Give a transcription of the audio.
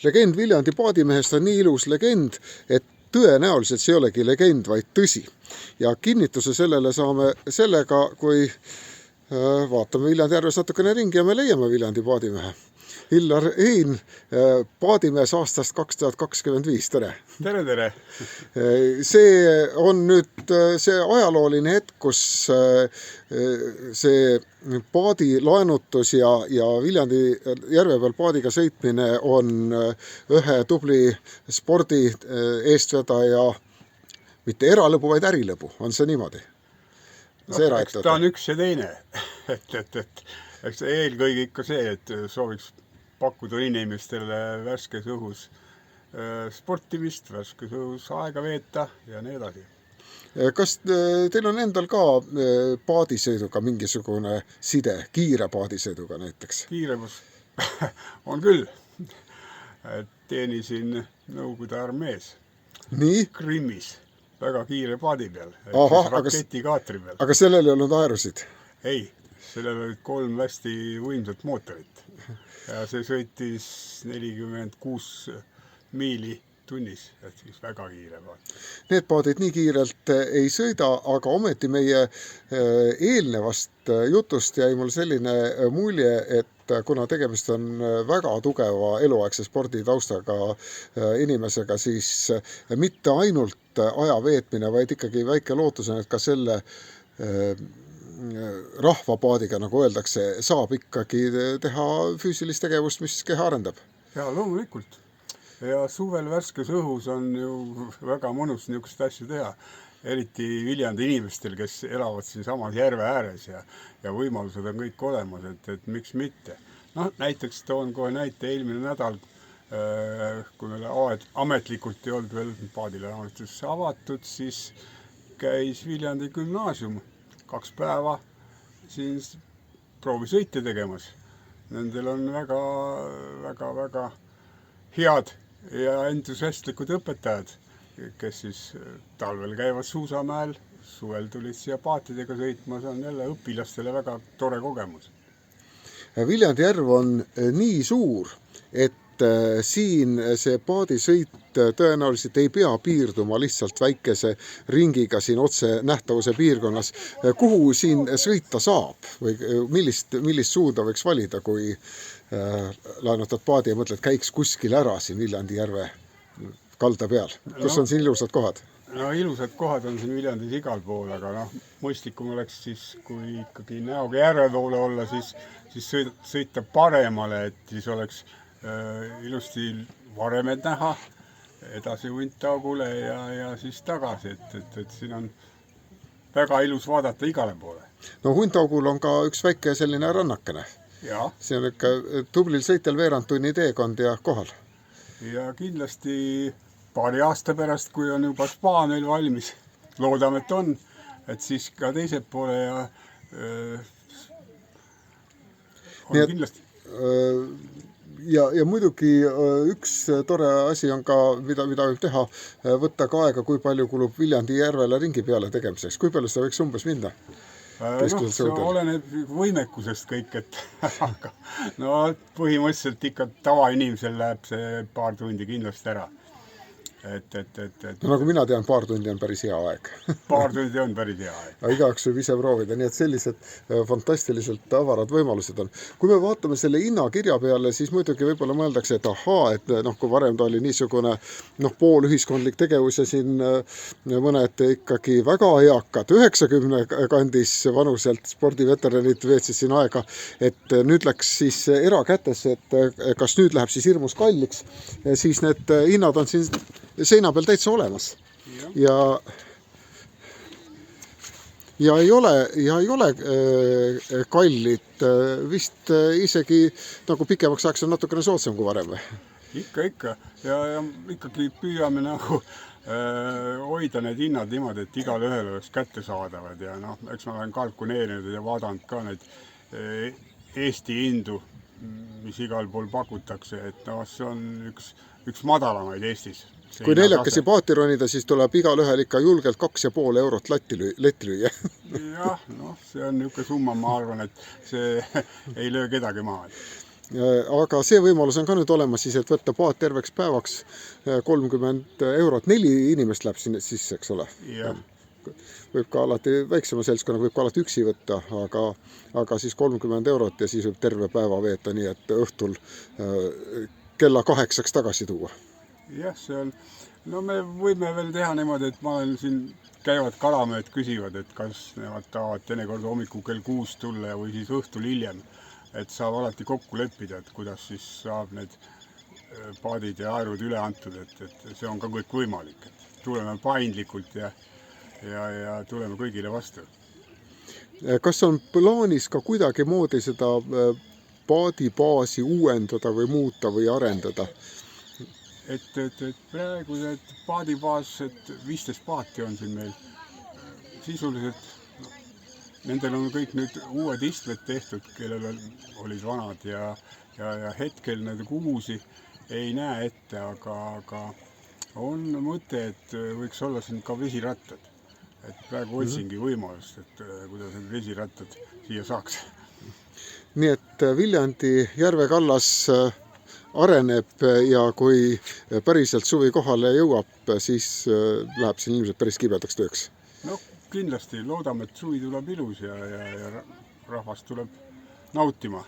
legend Viljandi paadimehest on nii ilus legend, et tõenäoliselt see ei olegi legend, vaid tõsi. Ja kinnituse sellele saame sellega, kui vaatame Viljandi järves natukene ringi ja me leiame Viljandi paadimehe. Illar Hein, paadimees aastast 2025, tere! Tere! See on nüüd see ajalooline hetk, kus see paadi laenutus ja Viljandi järve peal paadiga sõitmine on ühe tubli spordi eestvedaja, mitte eralõbu, vaid ärilõbu, on see niimoodi? Eks ta on üks ja teine, eks eelkõige ikka see, et sooviks pakkuda inimestele värskes õhus sportimist, värskes õhus aega veeta ja nii edasi. Kas teil on endal ka paadisõiduga mingisugune side, kiire paadisõiduga näiteks? Kiiremus on küll. Teenisin Nõukogude armees. Nii? Krimmis, väga kiire paadi peal, raketikaatri peal. Aga sellel ei olnud aerusid? Ei, sellel olid 3 hästi võimsat mootorit. Ja see sõitis 46 miili tunnis, et siis väga kiire paad. Need paadid nii kiirelt ei sõida, aga ometi meie eelnevast jutust jäi mul selline mulje, et kuna tegemist on väga tugeva eluaegse sporditaustaga inimesega, siis mitte ainult aja veetmine, vaid ikkagi väike lootus on, et ka selle rahvapaadiga, nagu öeldakse, saab ikkagi teha füüsilist tegevust, mis keha arendab. Ja loomulikult. Ja suvel värskes õhus on ju väga mõnus niisugust asju teha. Eriti Viljandi inimestel, kes elavad siin samas järve ääres ja võimalused on kõik olemas, et miks mitte. Näiteks toon kohe näite eelmine nädal, kui meil ametlikult ei olnud veel paadile avatud, siis käis Viljandi gümnaasium 2 päeva siin proovisõite tegemas. Nendel on väga head ja entusiastlikud õpetajad, kes siis talvel käivad suusamäel, suvel tulid siia paatidega sõitma, see on jälle õpilastele väga tore kogemus. Viljandi järv on nii suur, et siin see paadisõit tõenäoliselt ei pea piirduma lihtsalt väikese ringiga siin otse nähtavuse piirkonnas. Kuhu siin sõita saab või millist suunda võiks valida, kui laenutad paadi ja mõtled, käiks kuskil ära siin Viljandi järve kalda peal? Kus on siin ilusad kohad? Ilusad kohad on siin Viljandis igal pool, aga mõistlikum oleks siis, kui ikkagi näoga järve poole olla, siis sõita paremale, et siis oleks ilusti varemed näha, edasi Huntaugule ja siis tagasi, et siin on väga ilus vaadata igale poole. Huntaugul on ka üks väike selline rannakene. Ja. See on ikka tublil sõitel veerand tunni teekond ja kohal. Ja kindlasti paari aasta pärast, kui on juba spa meil valmis, loodame, et on, et siis ka teised poole ja on kindlasti. Ja muidugi üks tore asi on ka, mida võib teha, võtta ka aega, kui palju kulub Viljandi järvele ringi peale tegemiseks. Kui palju seda võiks umbes minna? See oleneb võimekusest kõik, et põhimõtteliselt ikka tavainimesel läheb see paar tundi kindlasti ära. Nagu mina tean, paar tundi on päris hea aeg. Paar tundi on päris hea aeg. Igaks võib ise proovida, nii et sellised fantastiliselt avarad võimalused on. Kui me vaatame selle hinnakirja peale, siis muidugi võib-olla mõeldakse, et kui varem ta oli niisugune poolühiskondlik tegevus ja siin mõned ikkagi väga eakad, 90 kandis vanuselt spordiveteranid veetsid siin aega, et nüüd läks siis erakätesse, et kas nüüd läheb siis hirmus kalliks, siis need hinnad on siin seina peal täitsa olemas. Ja ei ole kallid, vist isegi nagu pikemaks ajaks on natukene soodsam kui varem. Ikka. Ja ikkagi püüame hoida need hinnad niimoodi, et igal ühel oleks kätte saadavad ja eks ma olen kalkuleerinud ja vaadanud ka neid Eesti hindu, mis igal pool pakutakse, et see on üks madalamaid Eestis. Kui neljakesi paati ronida, siis tuleb igal ühel ikka julgelt 2,5 eurot letti lüüa. Jah, see on niisugune summa, ma arvan, et see ei löö kedagi maha. Aga see võimalus on ka nüüd olemas siis, et võtta paat terveks päevaks 30 €, 4 inimest läheb sinna sisse, eks ole. jah, Võib ka alati väiksema seltskonnaga, võib ka alati üksi võtta, aga siis 30 € ja siis võib terve päeva veeta, nii et õhtul kella 8 tagasi tuua. jah, see on, no me võime veel teha niimoodi, et ma olen siin, käivad kalamehed, küsivad, et kas nemad tahavad teinekord hommikul kell 6 tulla või siis õhtul hiljem. Et saab alati kokku leppida, et kuidas siis saab need paadid ja aerud üle antud, et see on ka kõik võimalik. Et tuleme paindlikult ja tuleme kõigile vastu. Kas on plaanis ka kuidagimoodi seda paadibaasi uuendada või muuta või arendada? Et praegu need paadibaas, et 15 paati on siin meil sisuliselt. Nendel on kõik nüüd uued istmed tehtud, kellel olid vanad ja hetkel need uusi ei näe ette, aga on mõte, et võiks olla siin ka vesirattad. Et praegu otsingi võimalust, et kuidas need vesirattad siia saaks. Nii et Viljandi järve kallas areneb ja kui päriselt suvi kohale jõuab, siis läheb siin ilmselt päris kibedaks tööks. No kindlasti loodame, et suvi tuleb ilus ja rahvas tuleb nautima.